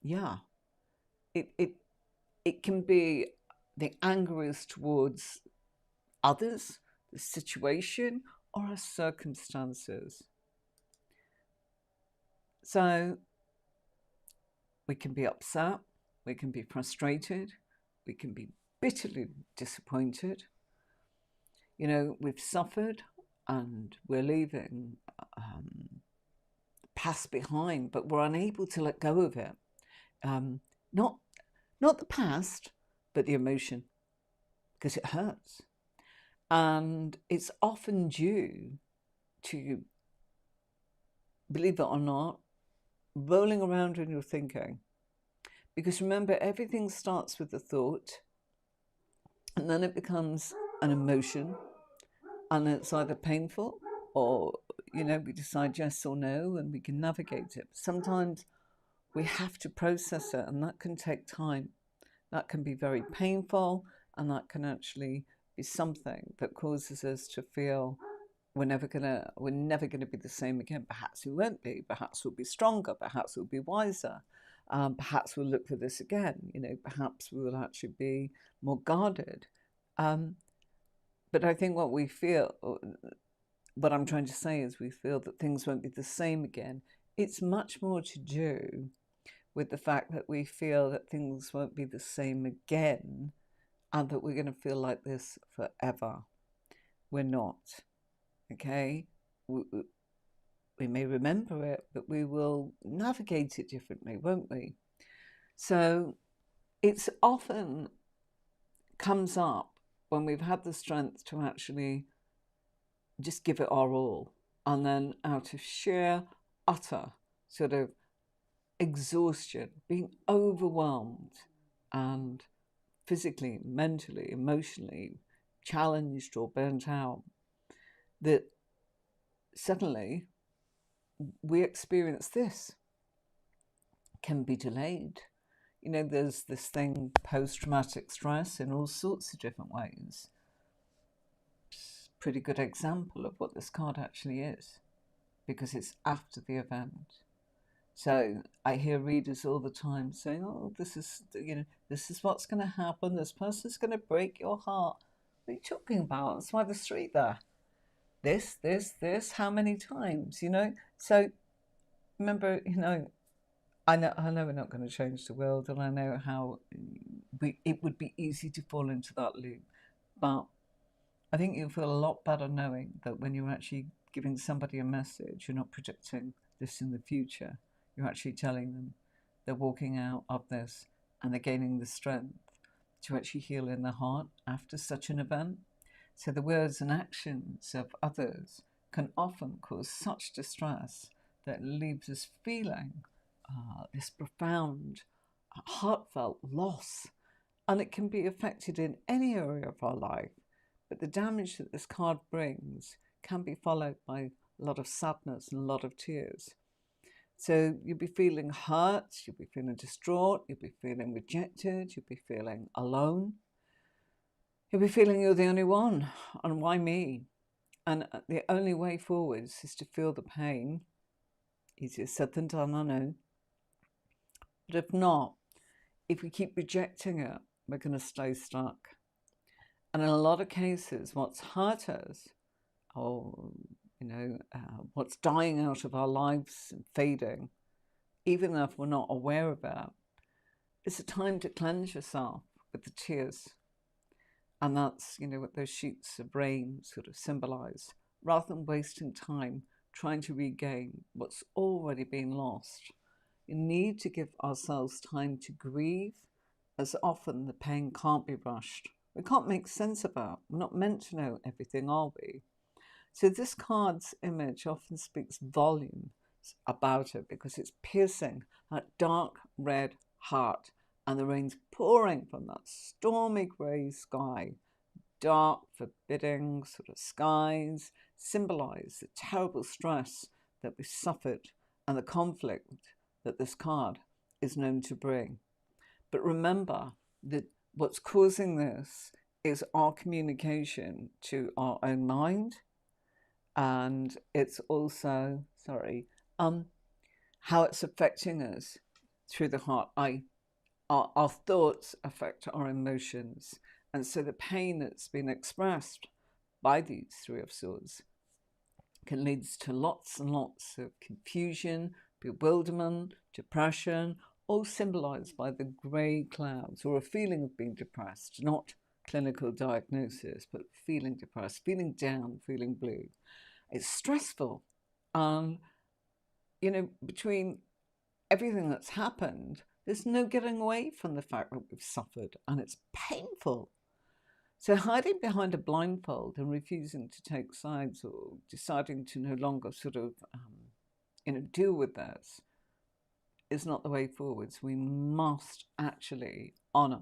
yeah, it can be, the anger is towards others, the situation, or our circumstances. So we can be upset, we can be frustrated, we can be bitterly disappointed. You know, we've suffered and we're leaving past behind, but we're unable to let go of it. Not the past, but the emotion, because it hurts. And it's often due to, believe it or not, rolling around in your thinking. Because remember, everything starts with a thought, and then it becomes an emotion, and it's either painful or, you know, we decide yes or no, and we can navigate it. Sometimes we have to process it, and that can take time. That can be very painful, and that can actually be something that causes us to feel we're never gonna be the same again. Perhaps we won't be. Perhaps we'll be stronger. Perhaps we'll be wiser. Perhaps we'll look for this again. You know, perhaps we will actually be more guarded. But I think what we feel, what I'm trying to say is, we feel that things won't be the same again. It's much more to do with the fact that we feel that things won't be the same again, and that we're going to feel like this forever. We're not. Okay? We may remember it, but we will navigate it differently, won't we? So it's often comes up when we've had the strength to actually just give it our all, and then out of sheer, utter sort of exhaustion, being overwhelmed and physically, mentally, emotionally challenged or burnt out, that suddenly we experience this can be delayed. You know, there's this thing, post-traumatic stress, in all sorts of different ways. It's a pretty good example of what this card actually is, because it's after the event. So I hear readers all the time saying, "Oh, this is, this is what's going to happen. This person's going to break your heart." What are you talking about? That's why the street there. This. How many times? So remember, I know we're not going to change the world, and I know how it would be easy to fall into that loop, but I think you'll feel a lot better knowing that when you're actually giving somebody a message, you're not predicting this in the future. You're actually telling them they're walking out of this and they're gaining the strength to actually heal in their heart after such an event. So the words and actions of others can often cause such distress that it leaves us feeling this profound, heartfelt loss. And it can be affected in any area of our life. But the damage that this card brings can be followed by a lot of sadness and a lot of tears. So you'll be feeling hurt, you'll be feeling distraught, you'll be feeling rejected, you'll be feeling alone. You'll be feeling you're the only one, and why me? And the only way forwards is to feel the pain. Easier said than done, I know. But if not, if we keep rejecting it, we're going to stay stuck. And in a lot of cases, what's hurt us, or what's dying out of our lives and fading, even if we're not aware of it, it's a time to cleanse yourself with the tears. And that's, what those sheets of rain sort of symbolize, rather than wasting time trying to regain what's already been lost. You need to give ourselves time to grieve, as often the pain can't be rushed. We can't make sense of it. We're not meant to know everything, are we? So this card's image often speaks volumes about it, because it's piercing that dark red heart, and the rain's pouring from that stormy grey sky. Dark, forbidding sort of skies symbolize the terrible stress that we suffered and the conflict that this card is known to bring. But remember that what's causing this is our communication to our own mind, and it's also, how it's affecting us through the heart. Our thoughts affect our emotions, and so the pain that's been expressed by these Three of Swords can lead to lots and lots of confusion, bewilderment, depression, all symbolized by the grey clouds, or a feeling of being depressed, not clinical diagnosis, but feeling depressed, feeling down, feeling blue. It's stressful. Between everything that's happened, there's no getting away from the fact that we've suffered, and it's painful. So hiding behind a blindfold and refusing to take sides, or deciding to no longer sort of, deal with this, is not the way forwards. We must actually honour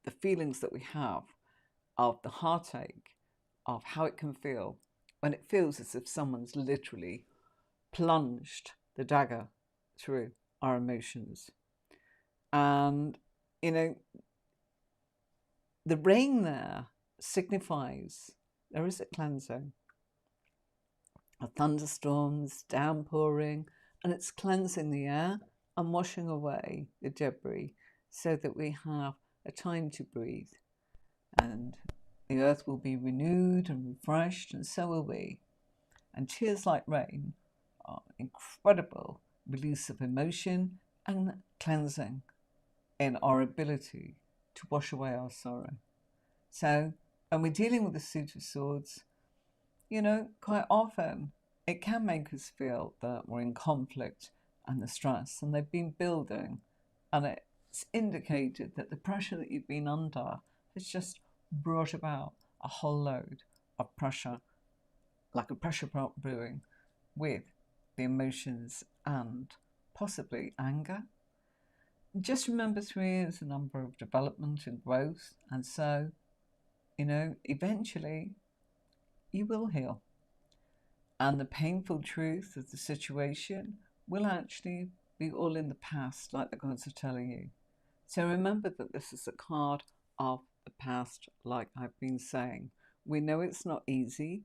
the feelings that we have of the heartache, of how it can feel when it feels as if someone's literally plunged the dagger through our emotions. And, the rain there signifies there is a cleansing. A thunderstorms, downpouring, and it's cleansing the air and washing away the debris, so that we have a time to breathe. And the earth will be renewed and refreshed, and so will we. And tears like rain are incredible release of emotion and cleansing in our ability to wash away our sorrow. So when we're dealing with the Suit of Swords, quite often it can make us feel that we're in conflict and the stress, and they've been building, and it's indicated that the pressure that you've been under has just brought about a whole load of pressure, like a pressure pot brewing, with the emotions and possibly anger. Just remember 3 is a number of development and growth, and so, eventually you will heal. And the painful truth of the situation will actually be all in the past, like the gods are telling you. So remember that this is a card of the past, like I've been saying. We know it's not easy,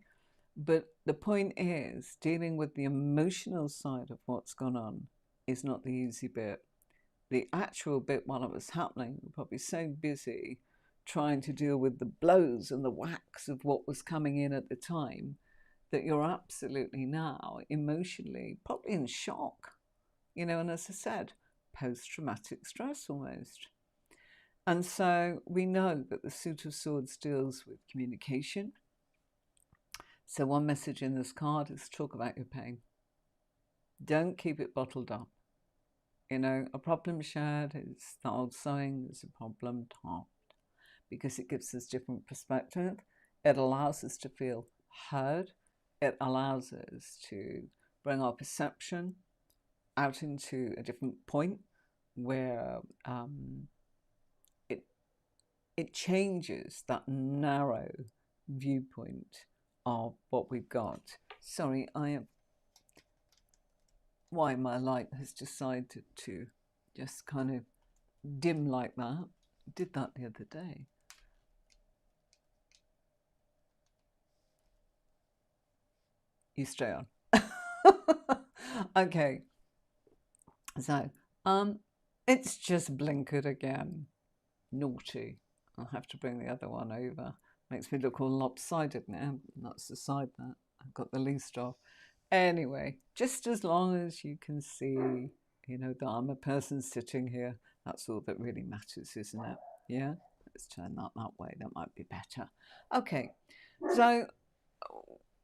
but the point is, dealing with the emotional side of what's gone on is not the easy bit. The actual bit while it was happening, we're probably so busy trying to deal with the blows and the whacks of what was coming in at the time that you're absolutely now emotionally probably in shock, and as I said, post-traumatic stress almost. And so we know that the Suit of Swords deals with communication. So one message in this card is talk about your pain. Don't keep it bottled up. A problem shared is the old saying, is a problem halved, because it gives us different perspective. It allows us to feel heard. It allows us to bring our perception out into a different point where it changes that narrow viewpoint of what we've got. Sorry, why my light has decided to just kind of dim like that. I did that the other day. You stay on. Okay. So, it's just blinkered again. Naughty. I'll have to bring the other one over. Makes me look all lopsided now. That's the side that I've got the least of. Anyway, just as long as you can see, that I'm a person sitting here, that's all that really matters, isn't it? Yeah? Let's turn that way. That might be better. Okay. So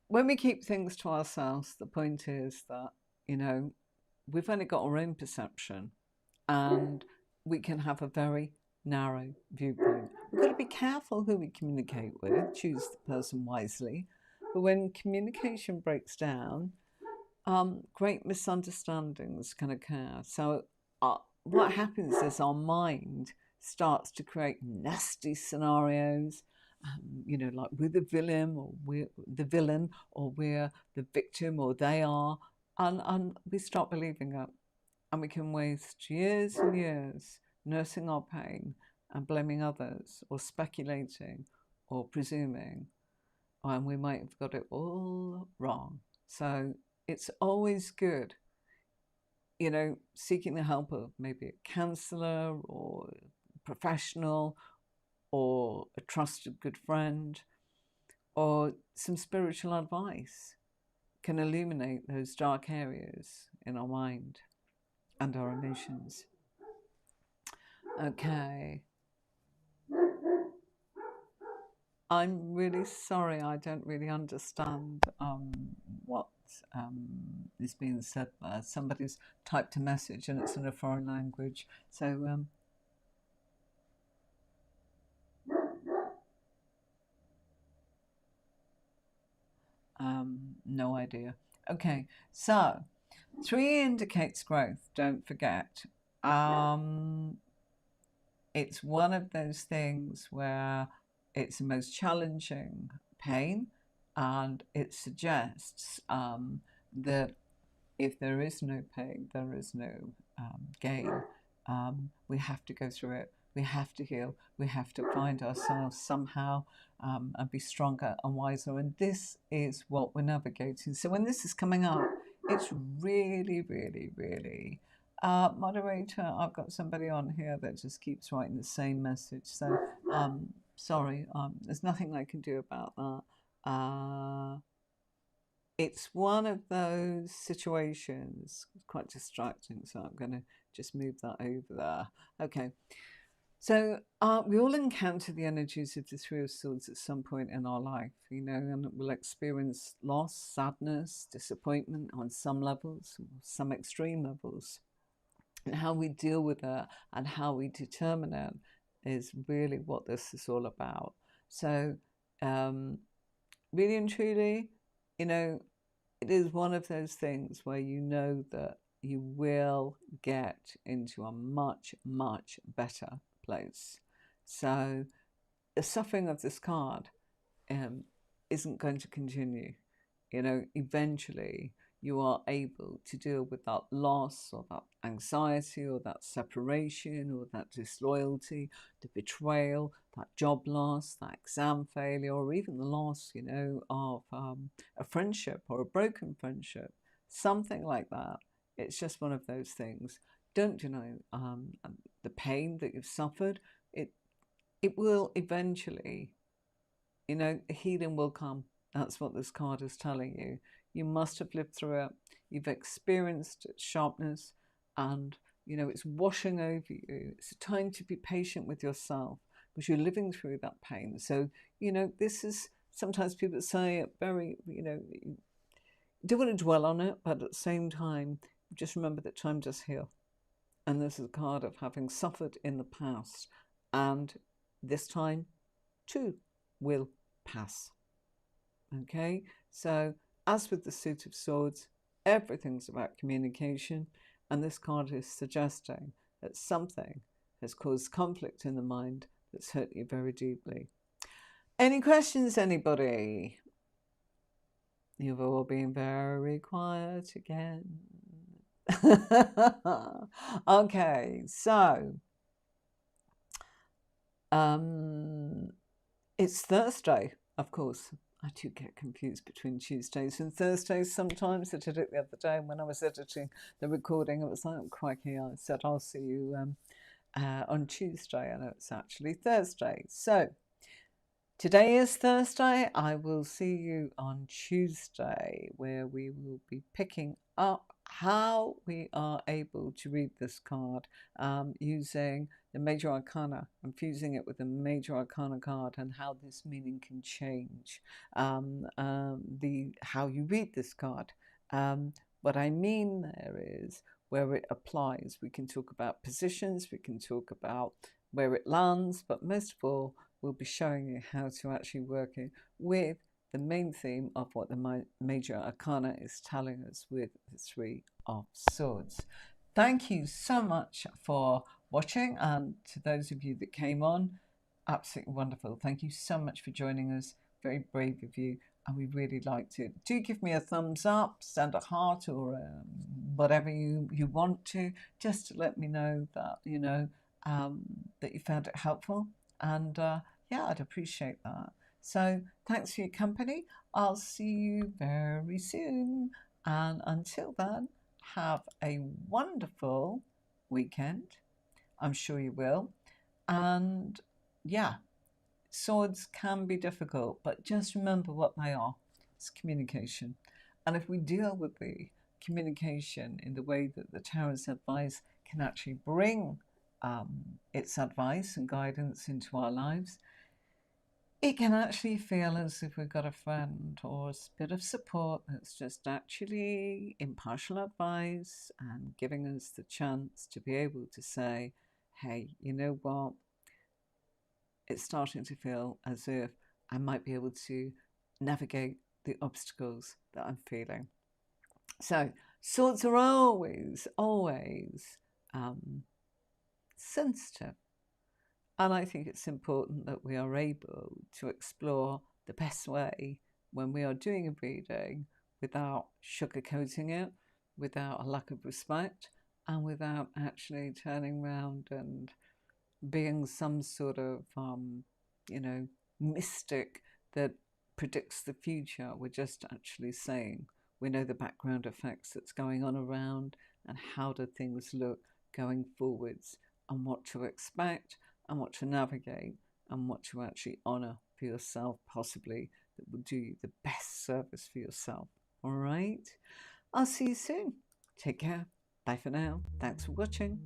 when we keep things to ourselves, the point is that, we've only got our own perception and we can have a very narrow viewpoint. We've got to be careful who we communicate with, choose the person wisely. But when communication breaks down, great misunderstandings can occur. So what happens is our mind starts to create nasty scenarios, like we're the villain, or we're the victim, or they are, and we start believing it. And we can waste years and years nursing our pain and blaming others, or speculating, or presuming, and we might have got it all wrong. So it's always good, seeking the help of maybe a counselor or a professional or a trusted good friend or some spiritual advice can illuminate those dark areas in our mind and our emotions. Okay. I'm really sorry, I don't really understand what is being said there. Somebody's typed a message and it's in a foreign language. So, no idea. Okay, so 3 indicates growth, don't forget. It's one of those things where it's the most challenging pain, and it suggests that if there is no pain, there is no gain. We have to go through it. We have to heal. We have to find ourselves somehow and be stronger and wiser. And this is what we're navigating. So when this is coming up, it's really, really, really. Moderator, I've got somebody on here that just keeps writing the same message. So sorry, there's nothing I can do about that. It's one of those situations, it's quite distracting, so I'm going to just move that over there. Okay, so we all encounter the energies of the 3 of Swords at some point in our life, and we'll experience loss, sadness, disappointment on some levels, some extreme levels. And how we deal with it and how we determine it is really what this is all about. So really and truly, you know, it is one of those things where you know that you will get into a much, much better place. So the suffering of this card isn't going to continue. Eventually you are able to deal with that loss or that anxiety or that separation or that disloyalty, the betrayal, that job loss, that exam failure, or even the loss, of a friendship or a broken friendship, something like that. It's just one of those things. Don't deny the pain that you've suffered. It will eventually, healing will come. That's what this card is telling you. You must have lived through it. You've experienced its sharpness, and it's washing over you. It's a time to be patient with yourself because you're living through that pain. So, this is sometimes people say it very, you don't want to dwell on it, but at the same time, just remember that time does heal. And this is a card of having suffered in the past, and this time too will pass. Okay, so as with the Suit of Swords, everything's about communication, and this card is suggesting that something has caused conflict in the mind that's hurt you very deeply. Any questions, anybody? You've all been very quiet again. Okay, so it's Thursday, of course. I do get confused between Tuesdays and Thursdays sometimes. I did it the other day when I was editing the recording. It was like, oh, crikey, I said, I'll see you on Tuesday, and it's actually Thursday. So today is Thursday. I will see you on Tuesday, where we will be picking up how we are able to read this card using the Major Arcana and fusing it with the Major Arcana card, and how this meaning can change how you read this card. What I mean there is where it applies. We can talk about positions, we can talk about where it lands, but most of all, we'll be showing you how to actually work it with the main theme of what the Major Arcana is telling us with the Three of Swords. Thank you so much for watching, and to those of you that came on, absolutely wonderful. Thank you so much for joining us. Very brave of you, and we really liked it. Do give me a thumbs up, send a heart, or whatever you want to, just to let me know that that you found it helpful. And yeah, I'd appreciate that. So thanks for your company. I'll see you very soon. And until then, have a wonderful weekend. I'm sure you will. And yeah, swords can be difficult, but just remember what they are. It's communication. And if we deal with the communication in the way that the Tarot's advice can actually bring its advice and guidance into our lives, it can actually feel as if we've got a friend or a bit of support that's just actually impartial advice and giving us the chance to be able to say, hey, you know what? It's starting to feel as if I might be able to navigate the obstacles that I'm feeling. So, swords are always, always sensitive. And I think it's important that we are able to explore the best way when we are doing a reading without sugarcoating it, without a lack of respect, and without actually turning around and being some sort of, mystic that predicts the future. We're just actually saying we know the background effects that's going on around, and how do things look going forwards, and what to expect, and what to navigate, and what to actually honour for yourself, possibly, that will do you the best service for yourself. All right? I'll see you soon. Take care. Bye for now. Thanks for watching.